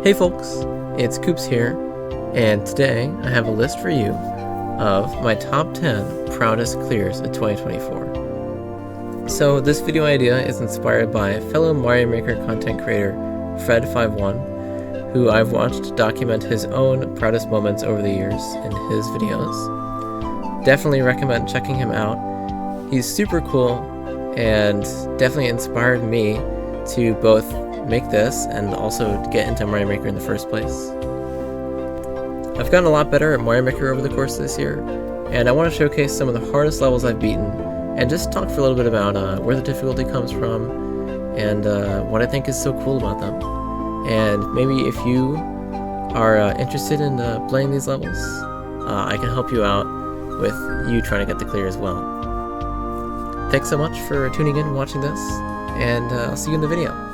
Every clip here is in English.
Hey folks, it's Koops here, and today I have a list for you of my top 10 proudest clears of 2024. So this video idea is inspired by fellow Mario Maker content creator Fred51, who I've watched document his own proudest moments over the years in his videos. Definitely recommend checking him out. He's super cool and definitely inspired me to both make this and also get into Mario Maker in the first place. I've gotten a lot better at Mario Maker over the course of this year, and I want to showcase some of the hardest levels I've beaten and just talk for a little bit about where the difficulty comes from and what I think is so cool about them. And maybe if you are interested in playing these levels, I can help you out with you trying to get the clear as well. Thanks so much for tuning in and watching this, and I'll see you in the video.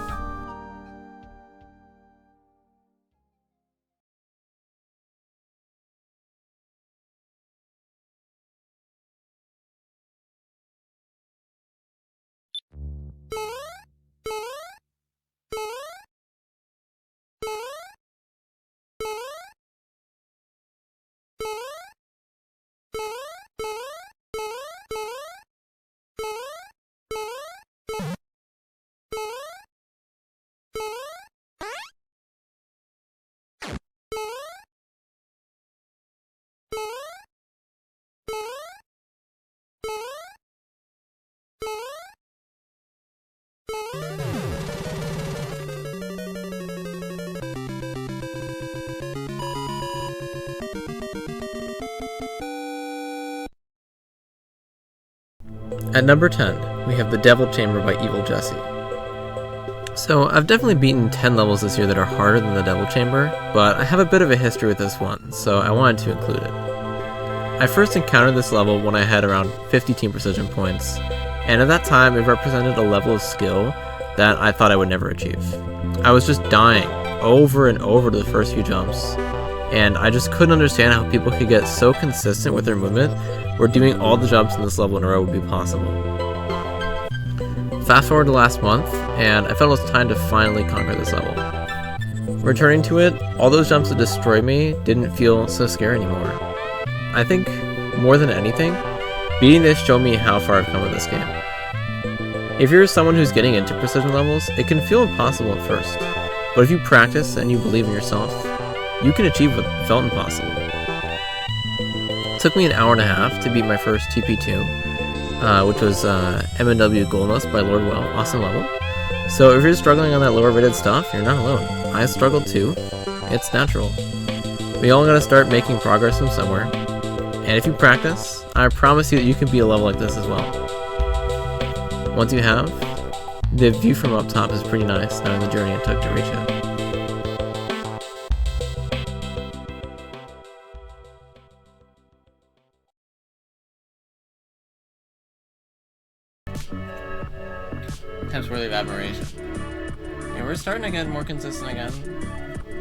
At number 10, we have the Devi Chamber by Evil Jesse. So I've definitely beaten 10 levels this year that are harder than the Devi Chamber, but I have a bit of a history with this one, so I wanted to include it. I first encountered this level when I had around 50 team precision points, and at that time it represented a level of skill that I thought I would never achieve. I was just dying over and over to the first few jumps, and I just couldn't understand how people could get so consistent with their movement where doing all the jumps in this level in a row would be possible. Fast forward to last month, and I felt it was time to finally conquer this level. Returning to it, all those jumps that destroyed me didn't feel so scary anymore. I think, more than anything, beating this showed me how far I've come with this game. If you're someone who's getting into precision levels, it can feel impossible at first, but if you practice and you believe in yourself, you can achieve what felt impossible. It took me an hour and a half to beat my first TP2, which was M&W Goldnust by Lord Well, awesome level. So if you're struggling on that lower rated stuff, you're not alone. I struggled too. It's natural. We all gotta start making progress from somewhere. And if you practice, I promise you that you can beat a level like this as well. Once you have, the view from up top is pretty nice knowing the journey it took to reach it. Times worthy of admiration. Yeah, we're starting to get more consistent again.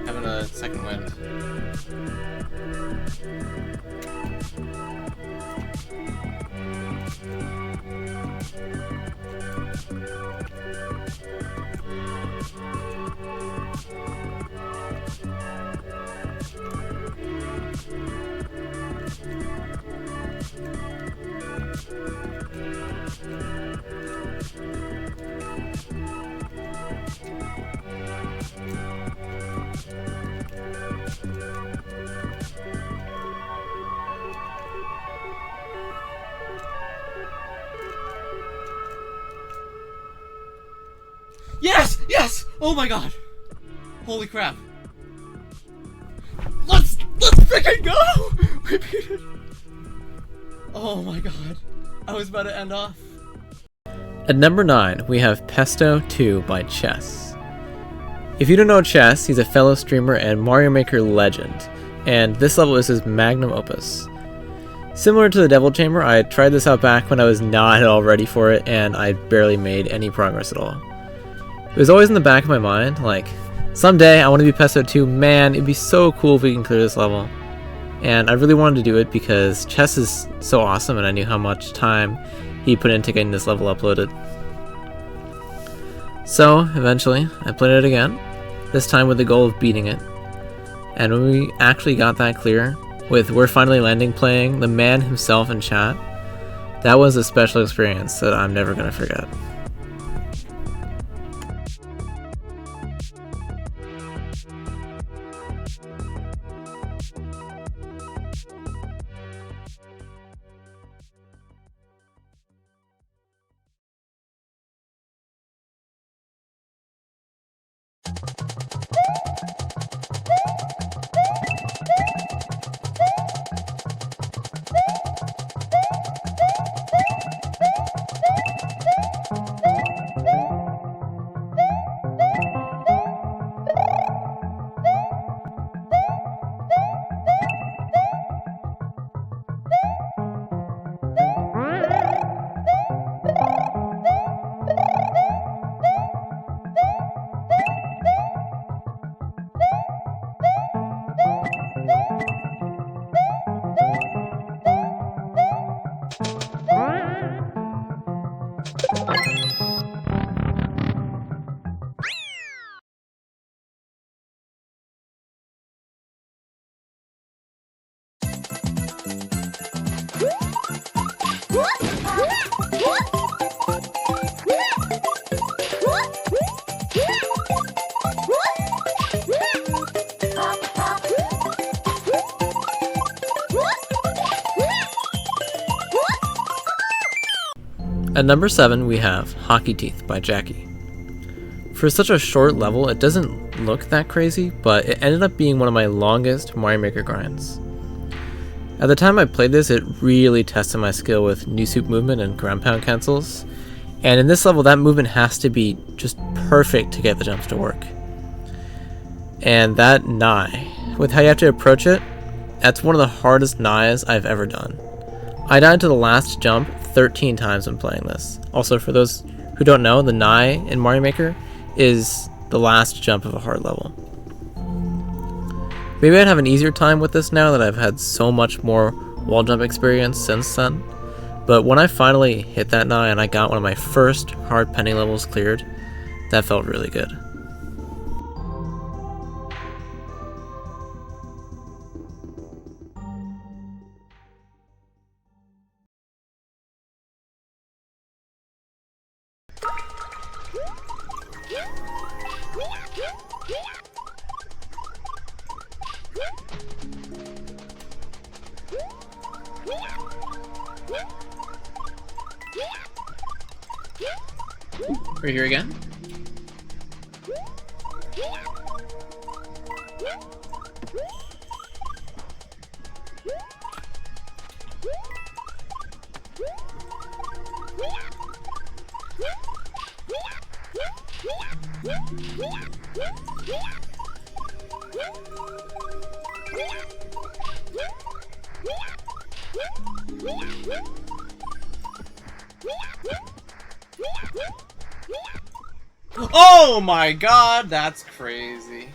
Having a second wind. Yes! Yes! Oh my god! Holy crap. Let's freaking go! We beat it! Oh my god. I was about to end off. At number 9, we have Pesto 2 by Chess. If you don't know Chess, he's a fellow streamer and Mario Maker legend, and this level is his magnum opus. Similar to the Devi Chamber, I tried this out back when I was not at all ready for it, and I barely made any progress at all. It was always in the back of my mind, like, someday I want to be Pesto 2, man, it'd be so cool if we can clear this level. And I really wanted to do it because Chess is so awesome and I knew how much time he put into getting this level uploaded. So, eventually, I played it again, this time with the goal of beating it. And when we actually got that clear, with "We're Finally Landing" playing, the man himself in chat, that was a special experience that I'm never going to forget. At number 7 we have Hockey Teeth by Jacky. For such a short level, it doesn't look that crazy, but it ended up being one of my longest Mario Maker grinds. At the time I played this, it really tested my skill with new soup movement and ground pound cancels, and in this level that movement has to be just perfect to get the jumps to work. And that nigh, with how you have to approach it, that's one of the hardest nighes I've ever done. I died to the last jump 13 times when playing this. Also, for those who don't know, the nigh in Mario Maker is the last jump of a hard level. Maybe I'd have an easier time with this now that I've had so much more wall jump experience since then, but when I finally hit that nigh and I got one of my first hard pending levels cleared, that felt really good. We're here again. Oh my god, that's crazy.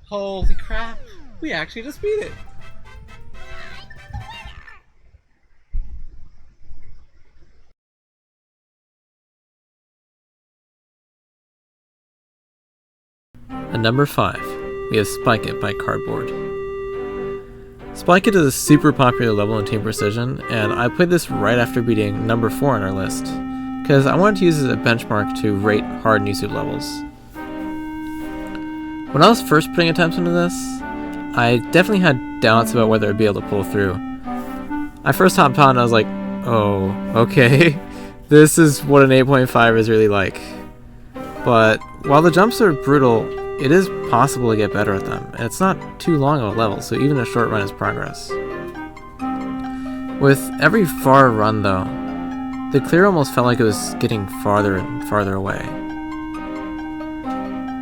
Holy crap, we actually just beat it. At number 5, we have Spike It by Cardboard. Spike It is a super popular level in Team Precision, and I played this right after beating number 4 on our list, because I wanted to use it as a benchmark to rate hard new suit levels. When I was first putting attempts into this, I definitely had doubts about whether I'd be able to pull through. I first hopped on and I was like, oh, okay, this is what an 8.5 is really like. But while the jumps are brutal, it is possible to get better at them, and it's not too long of a level, so even a short run is progress. With every far run though, the clear almost felt like it was getting farther and farther away.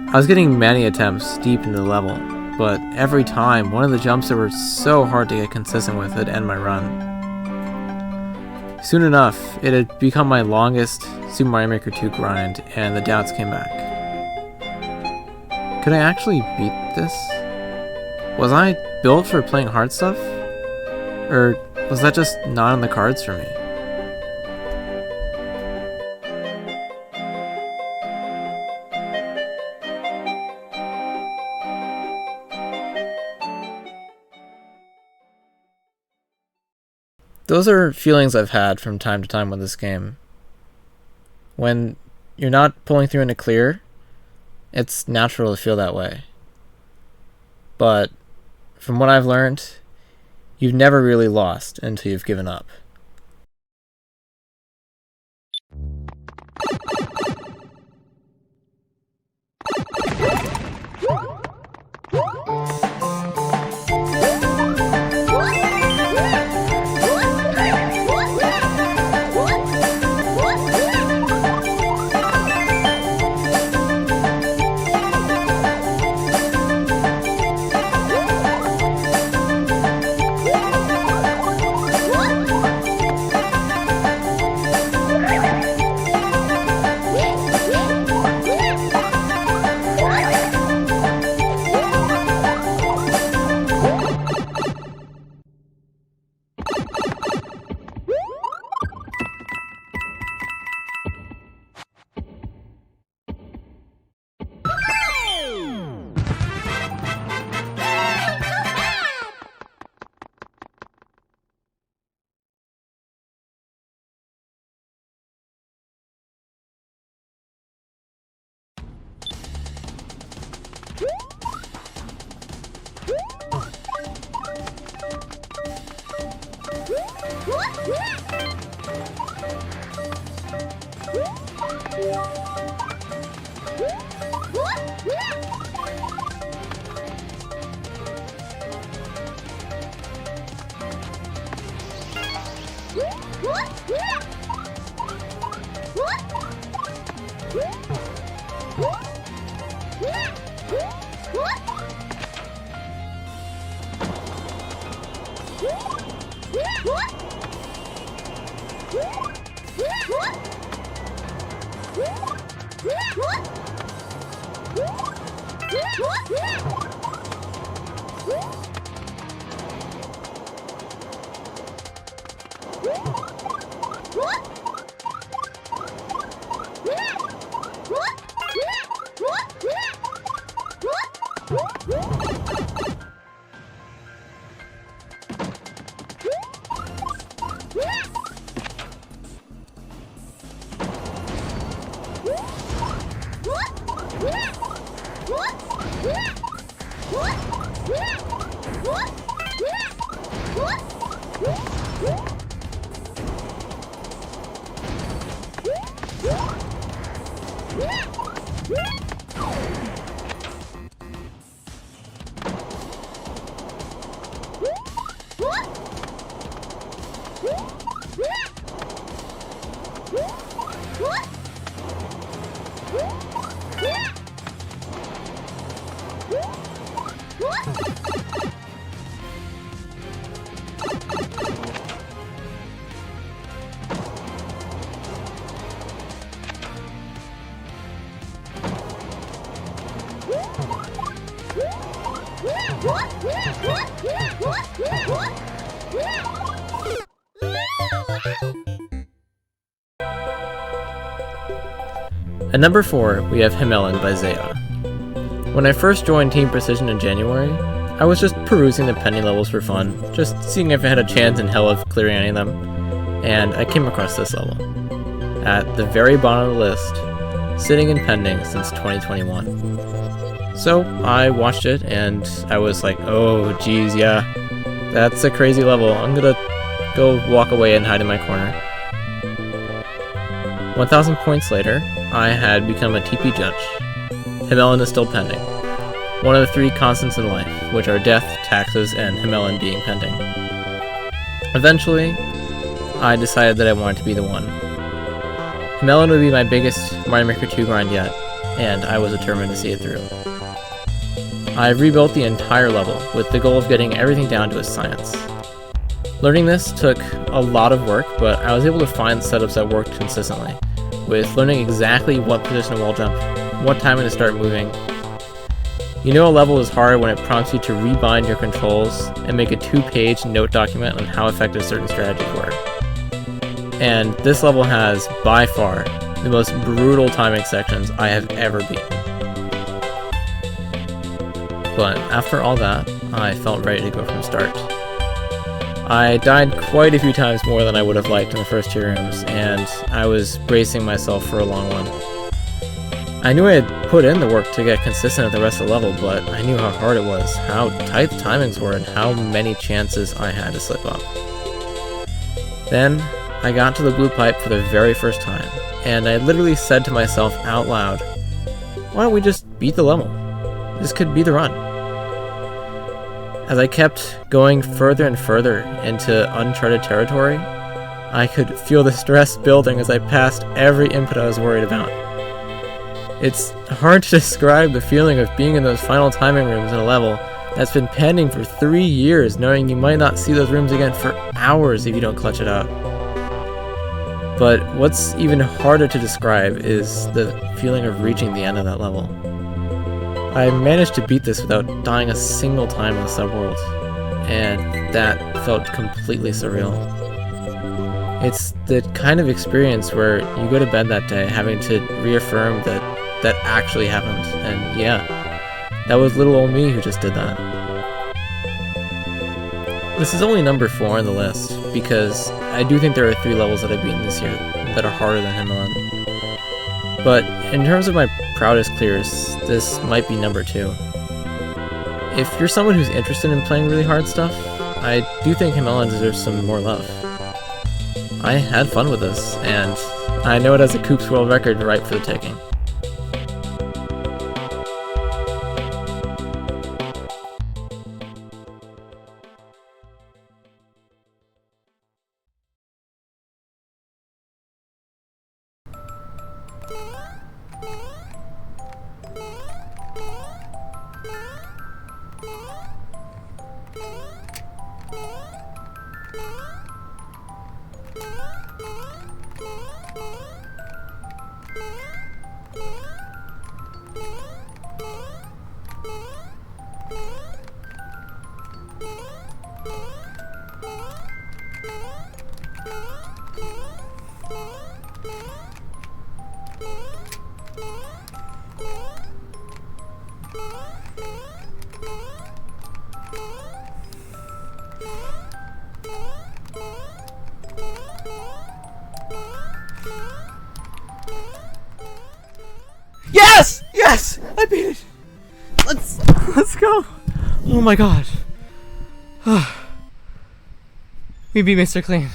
I was getting many attempts deep into the level, but every time, one of the jumps that were so hard to get consistent with would end my run. Soon enough, it had become my longest Super Mario Maker 2 grind, and the doubts came back. Could I actually beat this? Was I built for playing hard stuff? Or was that just not on the cards for me? Those are feelings I've had from time to time with this game. When you're not pulling through in a clear, it's natural to feel that way. But from what I've learned, you've never really lost until you've given up. At number 4, we have Himmelen by Zeya. When I first joined Team Precision in January, I was just perusing the pending levels for fun, just seeing if I had a chance in hell of clearing any of them, and I came across this level. At the very bottom of the list, sitting in pending since 2021. So I watched it and I was like, oh geez, yeah, that's a crazy level. I'm gonna go walk away and hide in my corner. 1,000 points later, I had become a TP judge. Himmelen is still pending. One of the 3 constants in life, which are death, taxes, and Himmelen being pending. Eventually, I decided that I wanted to be the one. Himmelen would be my biggest Mario Maker 2 grind yet, and I was determined to see it through. I rebuilt the entire level with the goal of getting everything down to a science. Learning this took a lot of work, but I was able to find setups that worked consistently, with learning exactly what position to wall jump, what timing to start moving. You know a level is hard when it prompts you to rebind your controls and make a 2-page note document on how effective certain strategies were. And this level has, by far, the most brutal timing sections I have ever beaten. But after all that, I felt ready to go from start. I died quite a few times more than I would have liked in the first two rooms, and I was bracing myself for a long one. I knew I had put in the work to get consistent at the rest of the level, but I knew how hard it was, how tight the timings were, and how many chances I had to slip up. Then, I got to the blue pipe for the very first time, and I literally said to myself out loud, why don't we just beat the level? This could be the run. As I kept going further and further into uncharted territory, I could feel the stress building as I passed every input I was worried about. It's hard to describe the feeling of being in those final timing rooms in a level that's been pending for 3 years, knowing you might not see those rooms again for hours if you don't clutch it out. But what's even harder to describe is the feeling of reaching the end of that level. I managed to beat this without dying a single time in the subworld, and that felt completely surreal. It's the kind of experience where you go to bed that day having to reaffirm that that actually happened, and yeah, that was little old me who just did that. This is only number 4 on the list, because I do think there are 3 levels that I've beaten this year that are harder than Himmelen. But in terms of my proudest clears, this might be number 2. If you're someone who's interested in playing really hard stuff, I do think Himmelen deserves some more love. I had fun with this, and I know it has a Koop's world record right for the taking. Yes! Yes! I beat it! Let's go! Oh my god. We beat Mr.Clean.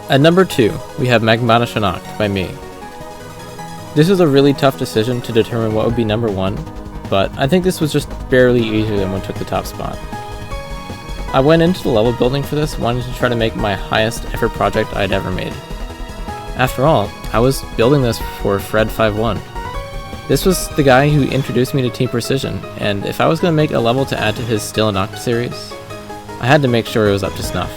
At number 2, we have Magmatische Nacht by me. This was a really tough decision to determine what would be number 1, but I think this was just barely easier than what took the top spot. I went into the level building for this wanting to try to make my highest ever project I'd ever made. After all, I was building this for Fred51. This was the guy who introduced me to Team Precision, and if I was going to make a level to add to his Still Noct series, I had to make sure it was up to snuff.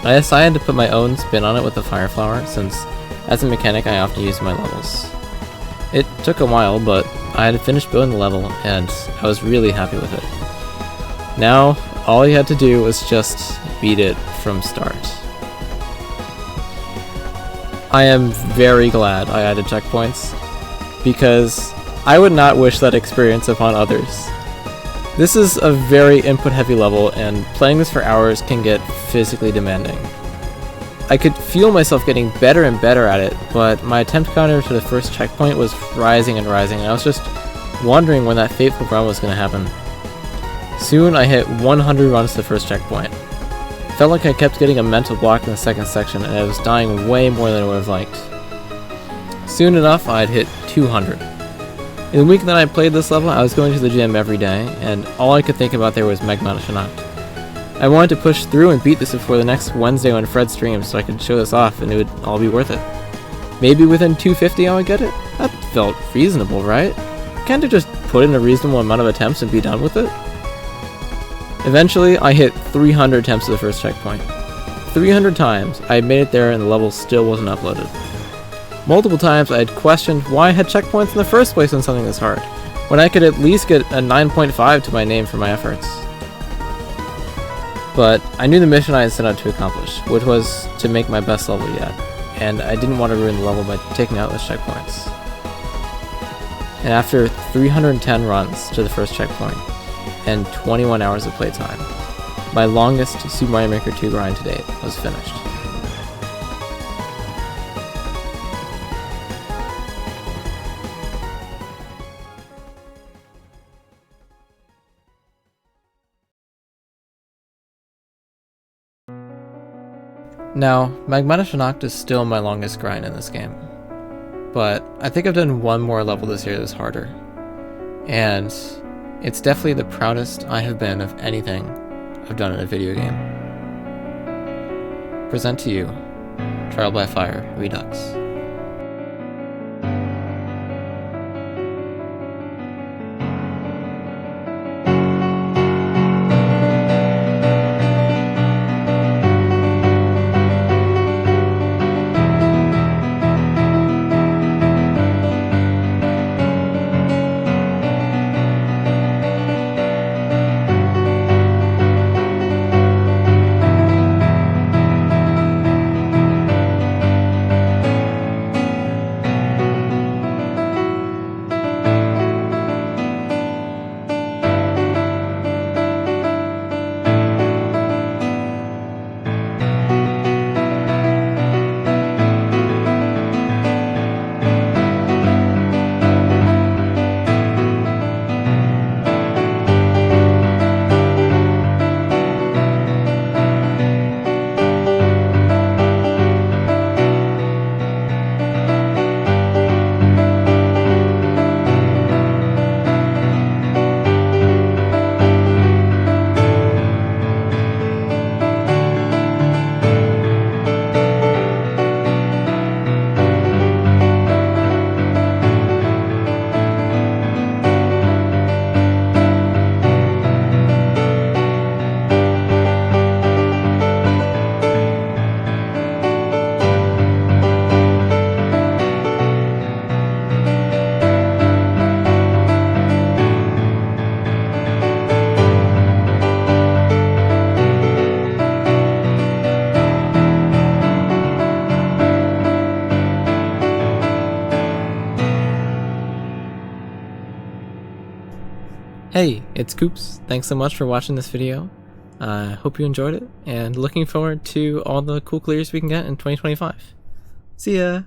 I decided to put my own spin on it with the Fire Flower, since as a mechanic I often use in my levels. It took a while, but I had finished building the level, and I was really happy with it. Now, all you had to do was just beat it from start. I am very glad I added checkpoints, because I would not wish that experience upon others. This is a very input-heavy level, and playing this for hours can get physically demanding. I could feel myself getting better and better at it, but my attempt counter to the first checkpoint was rising and rising, and I was just wondering when that fateful run was going to happen. Soon I hit 100 runs to the first checkpoint. Felt like I kept getting a mental block in the second section, and I was dying way more than I would have liked. Soon enough, I'd hit 200. In the week that I played this level, I was going to the gym every day, and all I could think about there was Magmatische Nacht. I wanted to push through and beat this before the next Wednesday when Fred streams so I could show this off and it would all be worth it. Maybe within 250 I would get it? That felt reasonable, right? Can't I just put in a reasonable amount of attempts and be done with it? Eventually, I hit 300 attempts to the first checkpoint. 300 times, I had made it there and the level still wasn't uploaded. Multiple times I had questioned why I had checkpoints in the first place on something this hard, when I could at least get a 9.5 to my name for my efforts. But I knew the mission I had set out to accomplish, which was to make my best level yet, and I didn't want to ruin the level by taking out those checkpoints. And after 310 runs to the first checkpoint, and 21 hours of playtime, my longest Super Mario Maker 2 grind to date was finished. Now, Magmatische Nacht is still my longest grind in this game, but I think I've done one more level this year that's harder, and it's definitely the proudest I have been of anything I've done in a video game. Present to you, Trial by Fire Redux. Hey, it's Koops. Thanks so much for watching this video. I hope you enjoyed it, and looking forward to all the cool clears we can get in 2025. See ya!